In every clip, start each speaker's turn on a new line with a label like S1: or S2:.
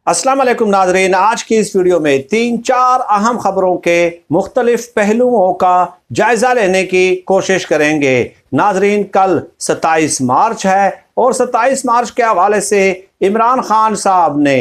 S1: अस्सलाम वालेकुम नाजरीन, आज की इस वीडियो में 3-4 अहम खबरों के मुख्तलिफ पहलुओं का जायजा लेने की कोशिश करेंगे। नाजरीन, कल 27 मार्च है और 27 मार्च के हवाले से इमरान खान साहब ने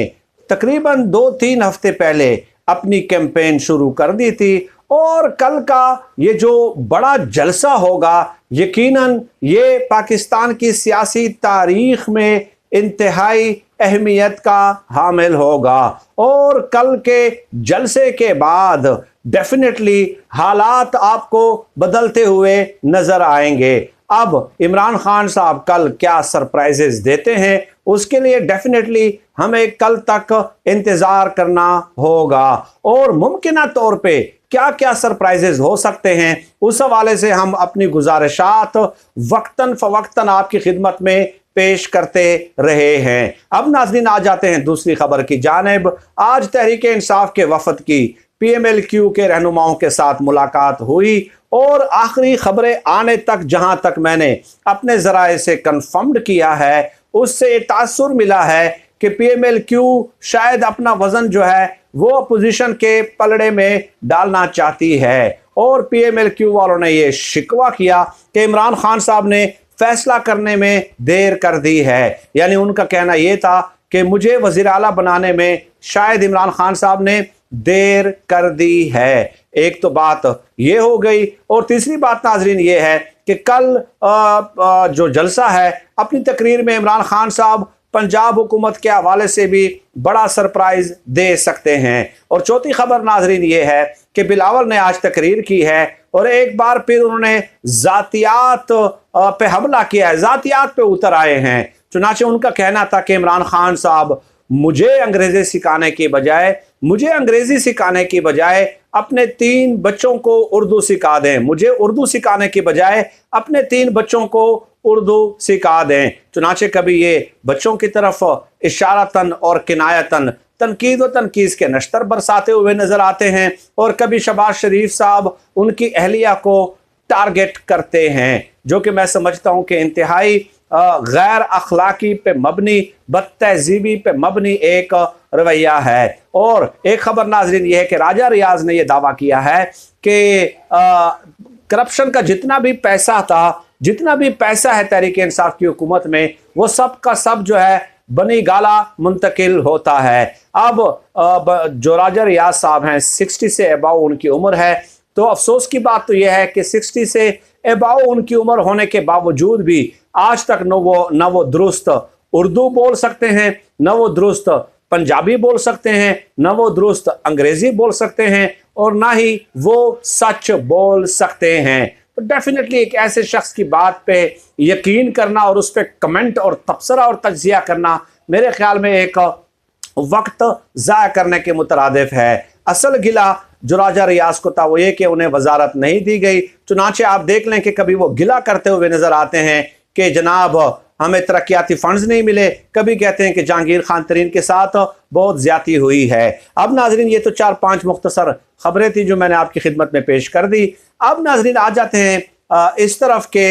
S1: तकरीबन 2-3 हफ्ते पहले अपनी कैंपेन शुरू कर दी थी और कल का ये जो बड़ा जलसा होगा यकीनन ये पाकिस्तान की सियासी तारीख में इंतहाई अहमियत का हामिल होगा और कल के जलसे के बाद डेफिनेटली हालात आपको बदलते हुए नजर आएंगे। अब इमरान खान साहब कल क्या सरप्राइजेस देते हैं उसके लिए डेफिनेटली हमें कल तक इंतजार करना होगा और मुमकिन तौर पे क्या क्या सरप्राइजेस हो सकते हैं उस हवाले से हम अपनी गुजारिशात वक्तन फवक्तन आपकी खिदमत में पेश करते रहे हैं। अब नाज़रीन आ जाते हैं दूसरी खबर की जानिब। आज तहरीक इंसाफ के वफद की PMLQ के रहनुमाओं के साथ मुलाकात हुई और आखिरी खबरें आने तक जहां तक मैंने अपने जराए से कंफर्म्ड किया है उससे तासुर मिला है कि PMLQ शायद अपना वजन जो है वो अपोजिशन के पलड़े में डालना चाहती है और PMLQ वालों ने ये शिकवा किया कि इमरान खान साहब ने फैसला करने में देर कर दी है। यानी उनका कहना यह था कि मुझे वज़ीर आला बनाने में शायद इमरान खान साहब ने देर कर दी है। एक तो बात ये हो गई और तीसरी बात नाजरीन ये है कि कल जो जलसा है अपनी तकरीर में इमरान खान साहब पंजाब हुकूमत के हवाले से भी बड़ा सरप्राइज दे सकते हैं। और चौथी खबर नाजरीन ये है कि बिलावल ने आज तकरीर की है और एक बार फिर उन्होंने जातियात पे हमला किया है, जातियात पे उतर आए हैं। चुनाचे उनका कहना था कि इमरान खान साहब मुझे अंग्रेजी सिखाने की बजाय अपने 3 बच्चों को उर्दू सिखा दें, मुझे उर्दू सिखाने की बजाय अपने 3 बच्चों को उर्दू सिखा दें। चुनाचे कभी ये बच्चों की तरफ इशारतन और किनायतन तनकीद व तनकीस के नश्तर बरसाते हुए नजर आते हैं और कभी शहबाज शरीफ साहब उनकी अहलिया को टारगेट करते हैं, जो कि मैं समझता हूं कि इंतहाई गैर अखलाकी पे मबनी, बदतहजीबी पे मबनी एक रवैया है। और एक खबर नाजरीन यह है कि राजा रियाज ने यह दावा किया है कि करप्शन का जितना भी पैसा है तहरीक इंसाफ की हुकूमत में वो सब का सब जो है बनी गाला मुंतकिल होता है। अब जो राजा रियाज साहब हैं 60 से अबाव उनकी उम्र है, तो अफसोस की बात तो यह है कि 60 से अबाव उनकी उम्र होने के बावजूद भी आज तक न वो दुरुस्त उर्दू बोल सकते हैं, न वो दुरुस्त पंजाबी बोल सकते हैं, न वो दुरुस्त अंग्रेजी बोल सकते हैं और ना ही वो सच बोल सकते हैं। तो डेफिनेटली एक ऐसे शख्स की बात पे यकीन करना और उस पर कमेंट और तबसरा और तज्जिया करना मेरे ख्याल में एक वक्त ज़ाया करने के मुतरादिफ है। असल गिला जो राजा रियाज को था वो ये कि उन्हें वजारत नहीं दी गई। चुनाचे आप देख लें कि कभी वो गिला करते हुए नजर आते हैं कि जनाब हमें तरक्याती फंड्स नहीं मिले, कभी कहते हैं कि जहांगीर खान तरीन के साथ बहुत ज्यादती हुई है। अब नाजरीन ये तो 4-5 मुख्तसर खबरें थी जो मैंने आपकी खिदमत में पेश कर दी। अब नाजरीन आ जाते हैं इस तरफ के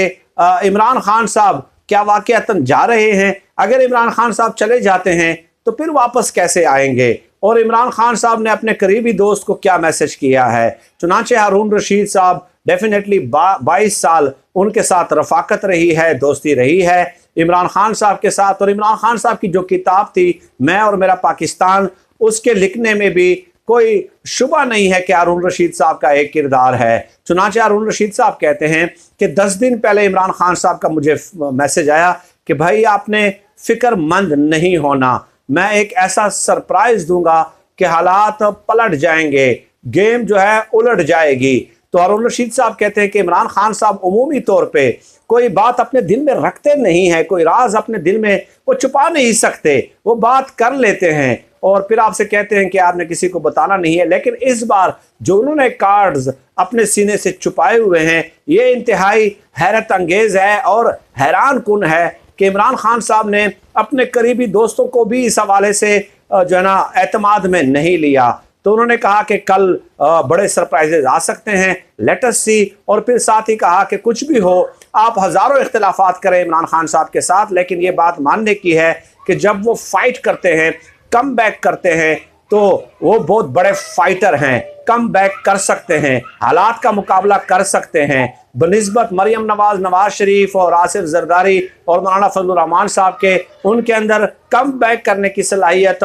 S1: इमरान खान साहब क्या वाकयातन जा रहे हैं। अगर इमरान खान साहब चले जाते हैं तो फिर वापस कैसे आएंगे और इमरान खान साहब ने अपने करीबी दोस्त को क्या मैसेज किया है। चुनाचे हारून रशीद साहब डेफिनेटली 22 साल उनके साथ रफाकत रही है, दोस्ती रही है इमरान खान साहब के साथ और इमरान खान साहब की जो किताब थी मैं और मेरा पाकिस्तान, उसके लिखने में भी कोई शुबा नहीं है कि हारून रशीद साहब का एक किरदार है। चुनाचे हारून रशीद साहब कहते हैं कि 10 दिन पहले इमरान खान साहब का मुझे मैसेज आया कि भाई आपने फिक्रमंद नहीं होना, मैं एक ऐसा सरप्राइज दूंगा कि हालात पलट जाएंगे, गेम जो है उलट जाएगी। तो हारून रशीद साहब कहते हैं कि इमरान खान साहब उमूमी तौर पे कोई बात अपने दिल में रखते नहीं है, कोई राज अपने दिल में वो छुपा नहीं सकते, वो बात कर लेते हैं और फिर आपसे कहते हैं कि आपने किसी को बताना नहीं है। लेकिन इस बार जो उन्होंने कार्ड्स अपने सीने से छुपाए हुए हैं ये इंतहाई हैरत अंगेज है और हैरान कुन है कि इमरान खान साहब ने अपने करीबी दोस्तों को भी इस हवाले से जो है ना एतमाद में नहीं लिया। तो उन्होंने कहा कि कल बड़े सरप्राइजेज आ सकते हैं, लेट अस सी। और फिर साथ ही कहा कि कुछ भी हो आप हज़ारों इख्तिलाफात करें इमरान खान साहब के साथ, लेकिन ये बात मानने की है कि जब वो फाइट करते हैं कम बैक करते हैं तो वो बहुत बड़े फाइटर हैं, कम बैक कर सकते हैं, हालात का मुकाबला कर सकते हैं। बनिस्बत मरियम नवाज, नवाज शरीफ और आसिफ जरदारी और मौलाना फजलुर रहमान साहब के, उनके अंदर कम बैक करने की सलाहियत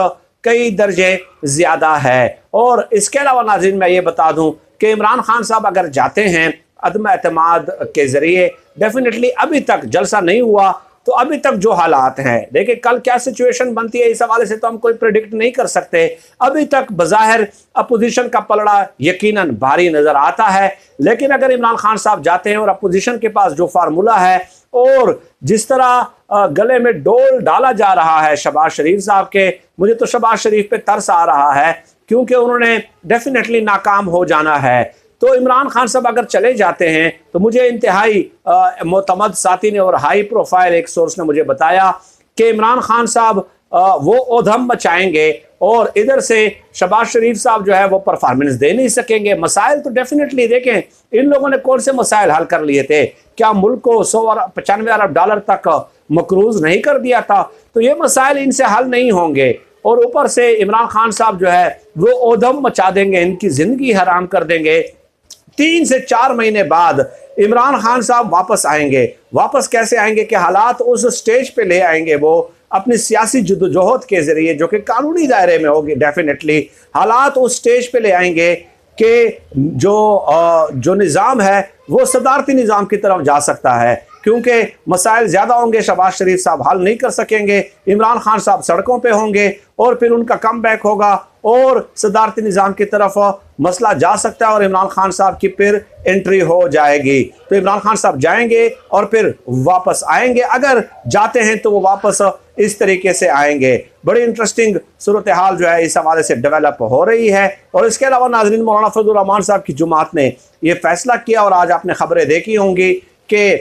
S1: कई दर्जे ज़्यादा है। और इसके अलावा नाज़रीन मैं ये बता दूं कि इमरान खान साहब अगर जाते हैं अदम एतमाद के ज़रिए, डेफिनेटली अभी तक जलसा नहीं हुआ तो अभी तक जो हालात हैं, देखिए कल क्या सिचुएशन बनती है इस हवाले से तो हम कोई प्रिडिक्ट नहीं कर सकते। अभी तक बज़ाहिर अपोजिशन का पलड़ा यकीनन भारी नज़र आता है, लेकिन अगर इमरान खान साहब जाते हैं और अपोजिशन के पास जो फार्मूला है और जिस तरह गले में डोल डाला जा रहा है शहबाज शरीफ साहब के, मुझे तो शहबाज शरीफ पे तरस आ रहा है क्योंकि उन्होंने डेफिनेटली नाकाम हो जाना है। तो इमरान खान साहब अगर चले जाते हैं तो मुझे इंतहाई मोतमद साथी ने और हाई प्रोफाइल एक सोर्स ने मुझे बताया कि इमरान खान साहब वो ओधम मचाएंगे और इधर से शहबाज शरीफ साहब जो है वो परफॉर्मेंस दे नहीं सकेंगे। मसाइल तो डेफिनेटली देखें, इन लोगों ने कौन से मसाइल हल कर लिए थे? क्या मुल्क को 195 अरब डॉलर तक मकरूज नहीं कर दिया था? तो ये मसाइल इनसे हल नहीं होंगे और ऊपर से इमरान खान साहब जो है वो ओधम मचा देंगे, इनकी जिंदगी हराम कर देंगे। 3 से 4 महीने बाद इमरान खान साहब वापस आएंगे। वापस कैसे आएंगे कि हालात उस स्टेज पे ले आएंगे वो अपनी सियासी जद्दोजहद के जरिए, जो कि कानूनी दायरे में होगी। डेफिनेटली हालात उस स्टेज पे ले आएंगे कि जो निज़ाम है वो सदारती निज़ाम की तरफ जा सकता है, क्योंकि मसाइल ज़्यादा होंगे, शहबाज शरीफ साहब हल नहीं कर सकेंगे, इमरान खान साहब सड़कों पे होंगे और फिर उनका कम बैक होगा और सदारती निज़ाम की तरफ मसला जा सकता है और इमरान खान साहब की फिर एंट्री हो जाएगी। तो इमरान खान साहब जाएंगे और फिर वापस आएंगे। अगर जाते हैं तो वो वापस इस तरीके से आएंगे। बड़ी इंटरेस्टिंग सूरत हाल जो है इस हवाले से डेवलप हो रही है। और इसके अलावा नाज़रीन, मौलाना फजलुर रहमान साहब की जुमात ने यह फैसला किया और आज आपने खबरें देखी होंगी कि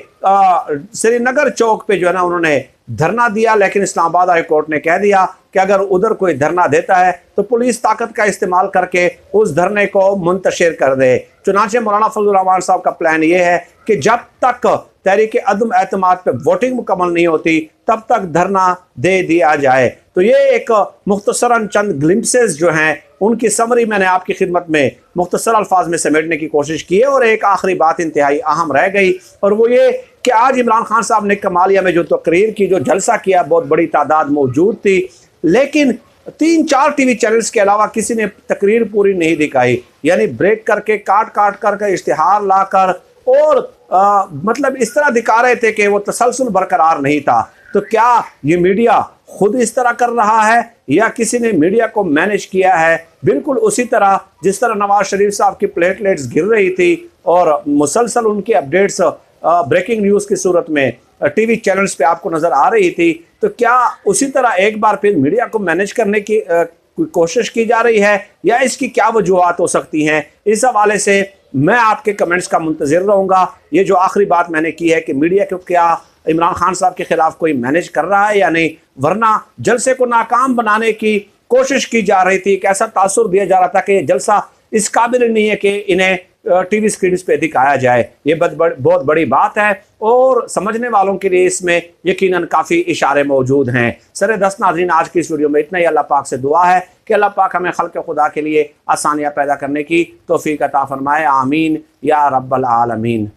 S1: श्रीनगर चौक पे जो है ना उन्होंने धरना दिया, लेकिन इस्लामाबाद हाई कोर्ट ने कह दिया कि अगर उधर कोई धरना देता है तो पुलिस ताकत का इस्तेमाल करके उस धरने को मुंतशिर कर दे। चुनांचे मौलाना फजलुर रहमान साहब का प्लान ये है कि जब तक तहरीक अदम एतमाद पे वोटिंग मुकम्मल नहीं होती तब तक धरना दे दिया जाए। तो ये एक मुख्तसरन चंद ग्लिम्पसेस जो हैं उनकी समरी मैंने आपकी खिदमत में मुख्तसर अल्फाज में समेटने की कोशिश की है। और एक आखिरी बात इंतहाई अहम रह गई और वो ये कि आज इमरान खान साहब ने कमालिया में जो तकरीर की, जो जलसा किया, बहुत बड़ी तादाद मौजूद थी, लेकिन 3-4 टीवी चैनल्स के अलावा किसी ने तकरीर पूरी नहीं दिखाई। यानी ब्रेक करके काट करके इश्तिहार लाकर और मतलब इस तरह दिखा रहे थे कि वो तसलसल बरकरार नहीं था। तो क्या ये मीडिया खुद इस तरह कर रहा है या किसी ने मीडिया को मैनेज किया है? बिल्कुल उसी तरह जिस तरह नवाज शरीफ साहब की प्लेटलेट्स गिर रही थी और मुसलसल उनकी अपडेट्स ब्रेकिंग न्यूज़ की सूरत में टीवी चैनल्स पे आपको नज़र आ रही थी, तो क्या उसी तरह एक बार फिर मीडिया को मैनेज करने की कोशिश की जा रही है या इसकी क्या वजूहात हो सकती हैं? इस हवाले से मैं आपके कमेंट्स का मुंतज़िर रहूँगा। ये जो आखिरी बात मैंने की है कि मीडिया को क्या इमरान खान साहब के खिलाफ कोई मैनेज कर रहा है या नहीं, वरना जलसे को नाकाम बनाने की कोशिश की जा रही थी। एक ऐसा तासुर दिया जा रहा था कि ये जलसा इस काबिल नहीं है कि इन्हें टीवी स्क्रीन पे दिखाया जाए। ये बहुत बड़ी बात है और समझने वालों के लिए इसमें यकीनन काफ़ी इशारे मौजूद हैं। सरे दस्त नाज़रीन, आज की इस वीडियो में इतना ही। अल्लाह पाक से दुआ है कि अल्लाह पाक हमें खल्क़ खुदा के लिए आसानियाँ पैदा करने की तौफ़ीक़ अता फ़रमाए। आमीन या रब्बल आलमीन।